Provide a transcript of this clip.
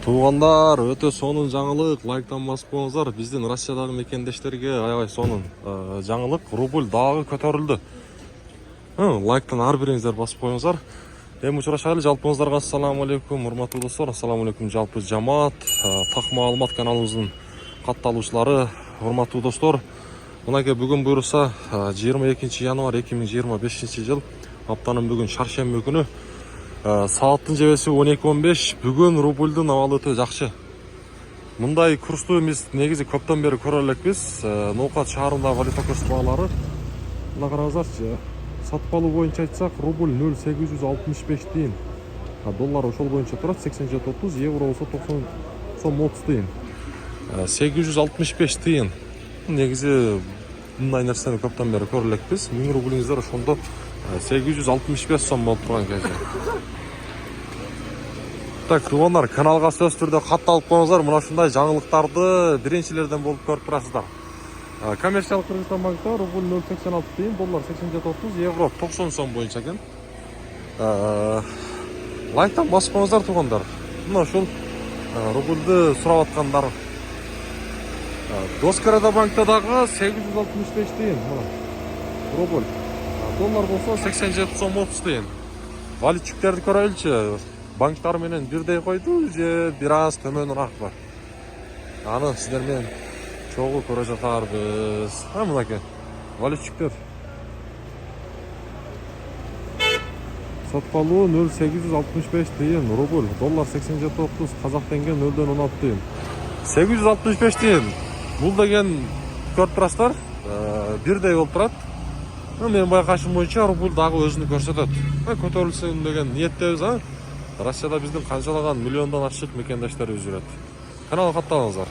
Туғандар, өте сонун жаңылык, лайктан басып коңуздар. Биздин Россиядагы мекендештерге аябай сонун жаңылык, рубль дагы көтөрүлдү. Лайктан ар бириңиздер басып коңуздар. Эми учурашайлы, жалпыңыздарга ассаламу алейкум, урматтуу достор, ассаламу алейкум жалпы жамаат, так маалымат каналыбыздын катталуучулары, урматтуу достор. Мынакей бүгүн буюрса 22 январь 2025 жыл, аптанын бүгүн шаршемби күнү. Сааттын жебеси 12:15. Бүгүн рубльдун абалы өтө жакшы. Мындай курсту биз негизи көптөн бери көрө элекпиз. Ноокат шаарындагы валюта курс баалары. Мына караңыздарчы. Сатып алуу боюнча айтсак, рубль 0,865 тиын. Доллар ошол боюнча турат 87.30, евро болсо 90 сом 30 тиын. 865 тиын. Негизи мындай нерсени көптөн бери көрө элекпиз. 1000 рублиңиздер ошондо 865 сом болуп турган кезде. Так, туугандар, каналга сөзсүз түрдө катталып коңуздар. Мына ушундай жаңылыктарды биринчилерден болуп көрүп турасыздар. Коммерциялык Кыргызстан банкта рубль 0,86 тиын, доллар 87.30, евро 90 сом боюнча экен. Лайктан басып коңуздар туугандар. Мына ушул рубльды сурап аткандар. Доскарада банкта дагы 865 тиын, рубль. Доллар болсо 87 сом 30 тиын. Валютчиктерди көрөлүчү. Банктар менен бирдей койду же бир аз төмөнүрөөк бар. Аны сиздер менен чогуу көрө жатарбыз. Мынакей валютчиктер. Сатып алуу 0,865 тиын, рубль, доллар 87.30, казак тенге 0,16 тиын. 865 тиын. Бул деген көрүп турасыздар, бирдей болуп турат. Мен байкашым боюнча рубль дагы өзүнү көрсөтөт. Көтөрүлсүн деген ниеттебиз, Россияда биздин канчалаган миллиондон ашык мекендештерибиз жүрөт. Каналга катталыңыздар.